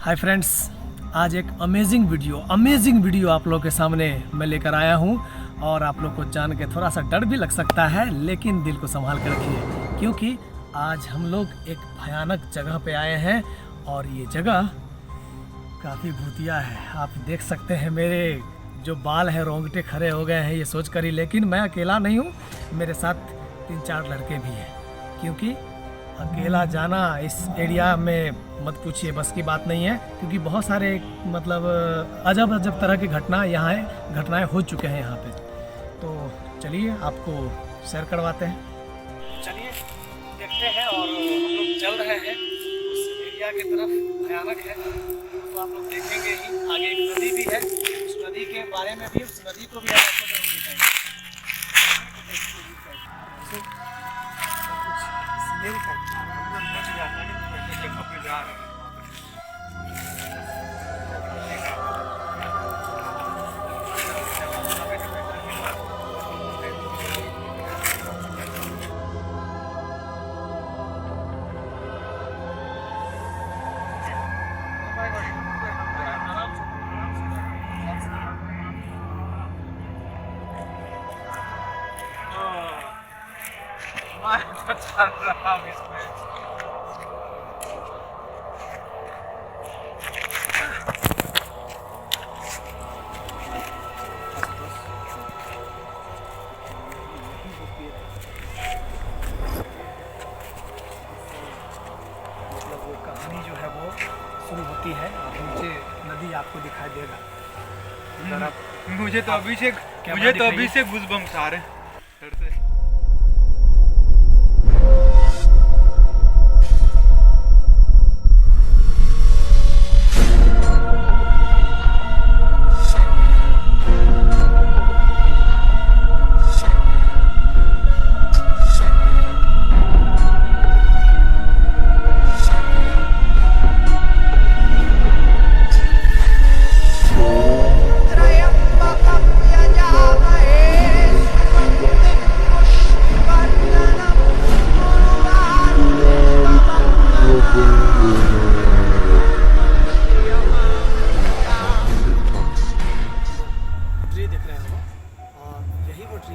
Hi friends, आज एक amazing video आप लोग के सामने मैं लेकर आया हूँ। और आप लोग को जान के थोड़ा सा डर भी लग सकता है, लेकिन दिल को संभाल कर रखिए, क्योंकि आज हम लोग एक भयानक जगह पे आए हैं। और ये जगह काफ़ी भूतिया है। आप देख सकते हैं मेरे जो बाल हैं रोंगटे खड़े हो गए हैं ये सोच कर ही। लेकिन मैं अकेला नहीं हूँ, मेरे साथ 3-4 लड़के भी हैं, क्योंकि अकेला जाना इस एरिया में मत पूछिए, बस की बात नहीं है। क्योंकि बहुत सारे मतलब अजब तरह की घटनाएं हो चुके हैं यहाँ पे। तो चलिए आपको शेयर करवाते हैं। चलिए देखते हैं। और हम लोग चल रहे हैं उस एरिया की तरफ। भयानक है तो आप लोग देखेंगे ही। आगे एक नदी भी है, उस नदी के बारे में भी, उस नदी को भी आपको जरूर दिखाएंगे। कहानी जो है वो शुरू होती है और नीचे नदी आपको दिखाई देगा। मुझे तो अभी से गूज़बम्प्स आ रहे हैं।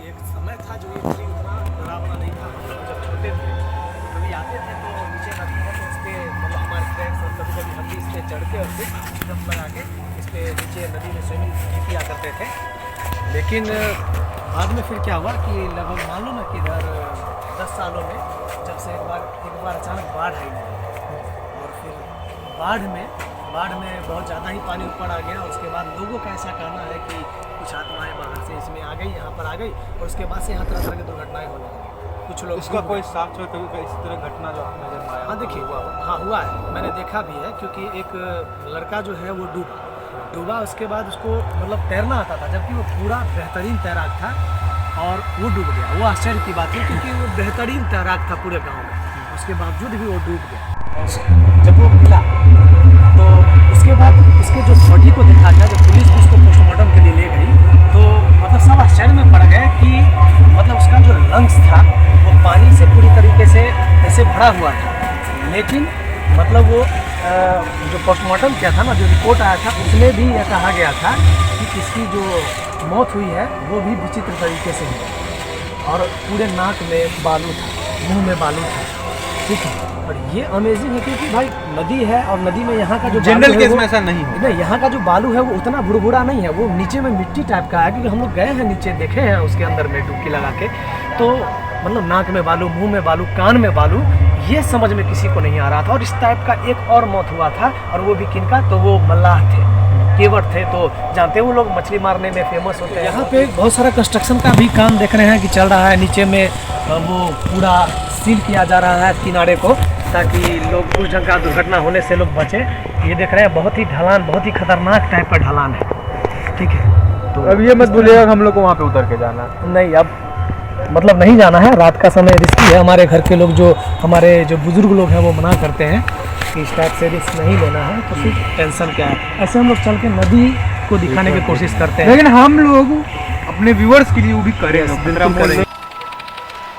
एक समय था जो ये ट्री उतना डरावना नहीं था। हम लोग जब छोटे थे कभी आते थे तो नीचे नदी है तो इस पर मतलब हमारे फ्रेंड्स और कभी हम भी इस पर चढ़ के और फिर जब लगा के इस पर नीचे नदी में स्विमिंग किया करते थे। लेकिन बाद में फिर क्या हुआ कि लगभग मान लो ना कि इधर 10 सालों में जब से एक बार अचानक बाढ़ आई और फिर बाढ़ में बहुत ज़्यादा ही पानी ऊपर आ गया। उसके बाद लोगों का ऐसा कहना है कि कुछ आत्माएं बाहर से इसमें आ गई, यहाँ पर आ गई, और उसके बाद से यहाँ तरह की दुर्घटनाएं होने लगी। कुछ लोग उसका कोई साक्ष्य तो इस तरह घटना जो नजर में आया? हाँ देखिए, हुआ है, मैंने देखा भी है। क्योंकि एक लड़का जो है वो डूबा, उसके बाद उसको मतलब तैरना आता था, जबकि वो पूरा बेहतरीन तैराक था और वो डूब गया। वो आश्चर्य की बात है, क्योंकि वो बेहतरीन तैराक था पूरे गाँव में, उसके बावजूद भी वो डूब गया। जब वो मिला तो उसके बाद उसके जो बॉडी को देखा गया, जब पुलिस उसको पोस्टमार्टम के लिए ले गई तो मतलब सब आश्चर्य में पड़ गए कि मतलब उसका जो लंग्स था वो पानी से पूरी तरीके से ऐसे भरा हुआ था। लेकिन मतलब वो जो पोस्टमार्टम किया था ना, जो रिपोर्ट आया था, उसमें भी यह कहा गया था कि इसकी जो मौत हुई है वो भी विचित्र तरीके से हुई और पूरे नाक में बालू था, मुँह में बालू था। ठीक है, और ये अमेजिंग है क्योंकि भाई नदी है और नदी में यहाँ का जो जनरल केस में ऐसा नहीं है। नहीं, यहाँ का जो बालू है वो उतना भुरभुरा नहीं है, वो नीचे में मिट्टी टाइप का है। क्योंकि हम लोग गए हैं नीचे, देखे हैं उसके अंदर में डुबकी लगा के, तो मतलब नाक में बालू, मुंह में बालू, कान में बालू, ये समझ में किसी को नहीं आ रहा था। और इस टाइप का एक और मौत हुआ था, और वो भी किनका, तो वो मल्लाह थे, केवट थे। तो जानते हैं वो लोग मछली मारने में फेमस होते हैं। यहाँ पे बहुत सारा कंस्ट्रक्शन का भी काम देख रहे हैं कि चल रहा है। नीचे में वो पूरा सील किया जा रहा है किनारे को, ताकि लोग उस ढंग का दुर्घटना होने से लोग बचे। ये देख रहे हैं बहुत ही ढलान, बहुत ही खतरनाक टाइप का ढलान है। ठीक है, तो अब ये मत भूलिएगा हम लोग को वहाँ पे उतर के जाना नहीं, अब मतलब नहीं जाना है। रात का समय रिस्की है। हमारे घर के लोग, जो हमारे जो बुजुर्ग लोग हैं, वो मना करते हैं कि इस टाइप से रिस्क नहीं लेना है। तो फिर टेंशन क्या है। ऐसे हम लोग चल के नदी को दिखाने की कोशिश करते हैं, लेकिन हम लोग अपने व्यूअर्स के लिए वो भी करें। बिल्कुल करें।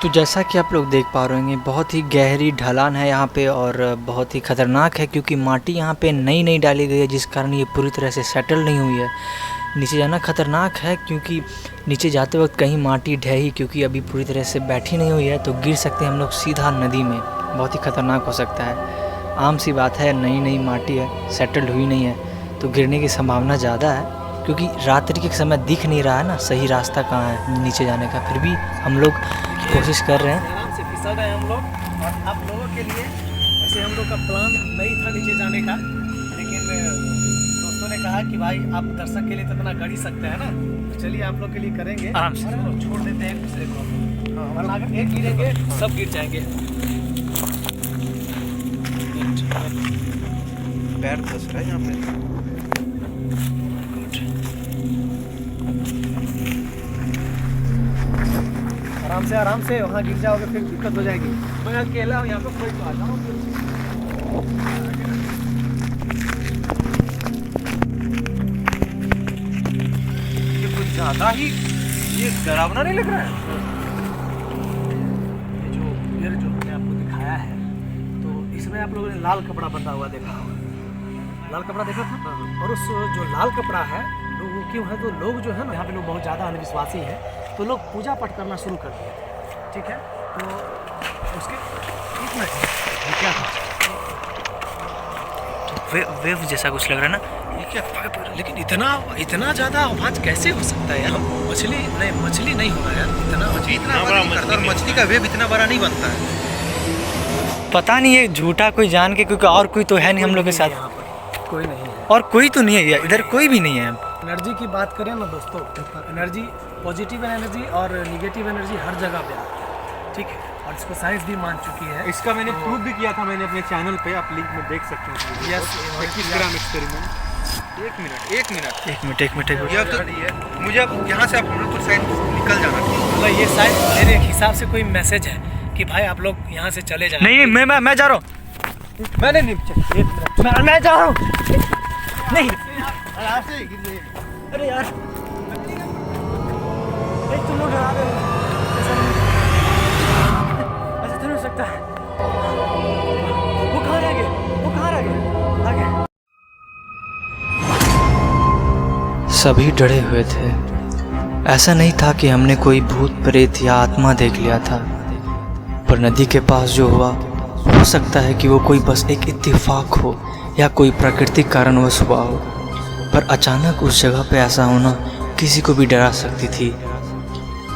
तो जैसा कि आप लोग देख पा रहे होंगे, बहुत ही गहरी ढलान है यहाँ पे और बहुत ही ख़तरनाक है, क्योंकि माटी यहाँ पे नई नई डाली गई है, जिस कारण ये पूरी तरह से सेटल नहीं हुई है। नीचे जाना ख़तरनाक है, क्योंकि नीचे जाते वक्त कहीं माटी ढही, क्योंकि अभी पूरी तरह से बैठी नहीं हुई है, तो गिर सकते हैं हम लोग सीधा नदी में। बहुत ही ख़तरनाक हो सकता है। आम सी बात है, नई नई माटी है, सेटल्ड हुई नहीं है, तो गिरने की संभावना ज़्यादा है, क्योंकि रात्रि के समय दिख नहीं रहा है ना सही रास्ता कहाँ है नीचे जाने का। फिर भी हम लोग कोशिश कर रहे हैं। आराम से फिसल रहे हैं हम लोग, और आप लोगों के लिए वैसे हम लोग का प्लान नहीं था नीचे जाने का, लेकिन दोस्तों ने कहा कि भाई आप दर्शक के लिए तो इतना कर ही सकते हैं ना, तो चलिए आप लोग के लिए करेंगे। आराम से छोड़ देते हैं एक दूसरे को, वरना अगर एक गिरेंगे सब गिर जाएंगे। पैर फंस रहा है यहाँ पे। आराम से वहाँ गिर जाओगे फिर दिक्कत हो जाएगी। मैं अकेला हूँ यहाँ पे, कोई तो आ जाओ। ये कुछ ज़्यादा ही ये डरावना नहीं लग रहा है। ये जो मैंने आपको दिखाया है, तो इसमें आप लोगों ने लाल कपड़ा बंधा हुआ देखा होगा। लाल कपड़ा देखा था, और उस जो लाल कपड़ा है वो क्यों है, तो लोग जो है ना यहाँ पे लोग बहुत ज़्यादा अंधविश्वासी हैं, तो लोग पूजा पाठ करना शुरू कर दिए। ठीक है, तो उसके एक मिनट क्या था, वेव जैसा कुछ लग रहा है ना, ये क्या, लेकिन इतना ज़्यादा आवाज़ कैसे हो सकता है यार? मछली नहीं होगा यार, इतना बड़ा मछली, मछली का वेब इतना बड़ा नहीं बनता है। पता नहीं है झूठा कोई जान के, क्योंकि और कोई तो है नहीं हम लोग के साथ, यहाँ पर कोई नहीं है, और कोई तो नहीं है इधर, कोई भी नहीं है। एनर्जी की बात करें ना दोस्तों, एनर्जी, पॉजिटिव एनर्जी और निगेटिव एनर्जी हर जगह पे है। ठीक है, और इसको साइंस भी मान चुकी है। इसका मैंने प्रूफ भी किया था, मैंने अपने चैनल पे, आप लिंक में देख सकते हैं। यस, 21 ग्राम एक्सपेरिमेंट। एक मिनट ये तो मुझे अब यहाँ से आप हम लोग तो शायद निकल जाना चाहिए। मतलब ये शायद मेरे हिसाब से कोई मैसेज है कि भाई आप लोग यहाँ से चले जाए। नहीं, मैं जा रहा हूँ, मैंने नहीं, मैं जा रहा हूँ। नहीं, अरे यार तुम लोग डरा रहे हो, ऐसा तो नहीं हो सकता है। वो कहाँ रह गए? आगे सभी डरे हुए थे। ऐसा नहीं था कि हमने कोई भूत प्रेत या आत्मा देख लिया था, पर नदी के पास जो हुआ, हो सकता है कि वो कोई बस एक इत्तेफाक हो या कोई प्राकृतिक कारणवश हुआ हो, पर अचानक उस जगह पे ऐसा होना किसी को भी डरा सकती थी,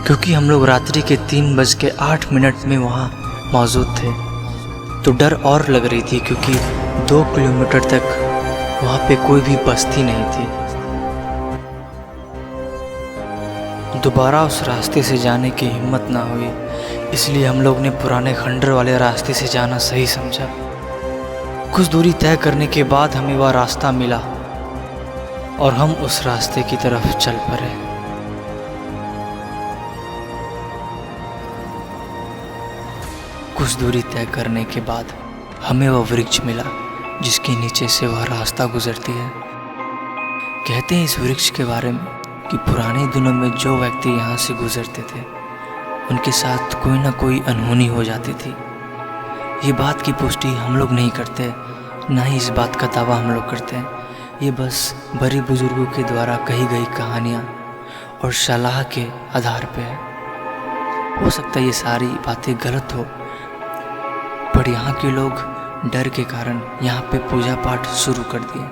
क्योंकि हम लोग रात्रि के 3:08 में वहाँ मौजूद थे। तो डर और लग रही थी, क्योंकि 2 किलोमीटर तक वहाँ पे कोई भी बस्ती नहीं थी। दोबारा उस रास्ते से जाने की हिम्मत ना हुई, इसलिए हम लोग ने पुराने खंडर वाले रास्ते से जाना सही समझा। कुछ दूरी तय करने के बाद हमें वह रास्ता मिला और हम उस रास्ते की तरफ चल पड़े। कुछ दूरी तय करने के बाद हमें वह वृक्ष मिला जिसके नीचे से वह रास्ता गुजरती है। कहते हैं इस वृक्ष के बारे में कि पुराने दिनों में जो व्यक्ति यहाँ से गुजरते थे उनके साथ कोई ना कोई अनहोनी हो जाती थी। ये बात की पुष्टि हम लोग नहीं करते, ना ही इस बात का दावा हम लोग करते हैं। ये बस बड़े बुजुर्गों के द्वारा कही गई कहानियाँ और सलाह के आधार पे है। हो सकता है ये सारी बातें गलत हो, पर यहाँ के लोग डर के कारण यहाँ पे पूजा पाठ शुरू कर दिए।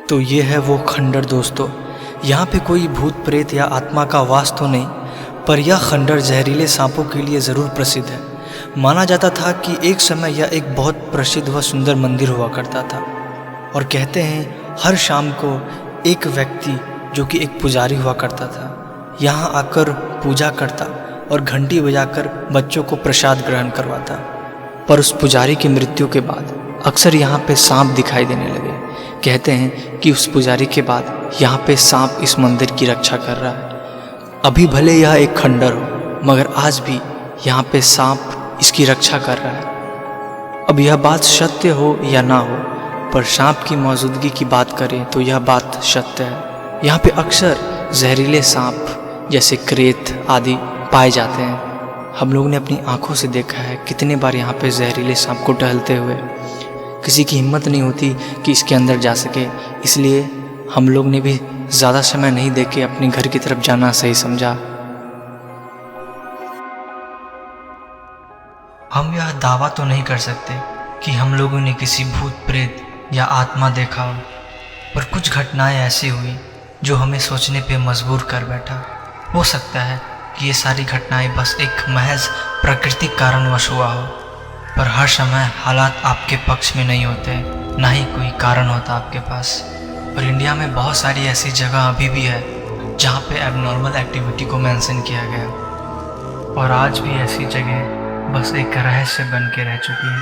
तो ये है वो खंडर दोस्तों। यहाँ पे कोई भूत प्रेत या आत्मा का वास तो नहीं, पर यह खंडर जहरीले सांपों के लिए ज़रूर प्रसिद्ध है। माना जाता था कि एक समय यह एक बहुत प्रसिद्ध व सुंदर मंदिर हुआ करता था, और कहते हैं हर शाम को एक व्यक्ति जो कि एक पुजारी हुआ करता था यहाँ आकर पूजा करता और घंटी बजाकर बच्चों को प्रसाद ग्रहण करवाता। पर उस पुजारी की मृत्यु के बाद अक्सर यहाँ पे सांप दिखाई देने लगे। कहते हैं कि उस पुजारी के बाद यहाँ पे सांप इस मंदिर की रक्षा कर रहा है। अभी भले यह एक खंडर हो, मगर आज भी यहाँ पे सांप इसकी रक्षा कर रहा है। अब यह बात सत्य हो या ना हो, पर सांप की मौजूदगी की बात करें तो यह बात सत्य है। यहाँ पे अक्सर जहरीले सांप जैसे क्रेत आदि पाए जाते हैं। हम लोग ने अपनी आंखों से देखा है कितने बार यहाँ पे जहरीले सांप को टहलते हुए। किसी की हिम्मत नहीं होती कि इसके अंदर जा सके, इसलिए हम लोग ने भी ज़्यादा समय नहीं देके अपने घर की तरफ जाना सही समझा। हम यह दावा तो नहीं कर सकते कि हम लोगों ने किसी भूत प्रेत या आत्मा देखा हो, पर कुछ घटनाएं ऐसी हुई जो हमें सोचने पे मजबूर कर बैठा। हो सकता है कि ये सारी घटनाएं बस एक महज प्राकृतिक कारणवश हुआ हो, पर हर समय हालात आपके पक्ष में नहीं होते, ना ही कोई कारण होता आपके पास। और इंडिया में बहुत सारी ऐसी जगह अभी भी है जहाँ पे एबनॉर्मल एक्टिविटी को मेंशन किया गया, और आज भी ऐसी जगह बस एक रहस्य बन के रह चुकी है।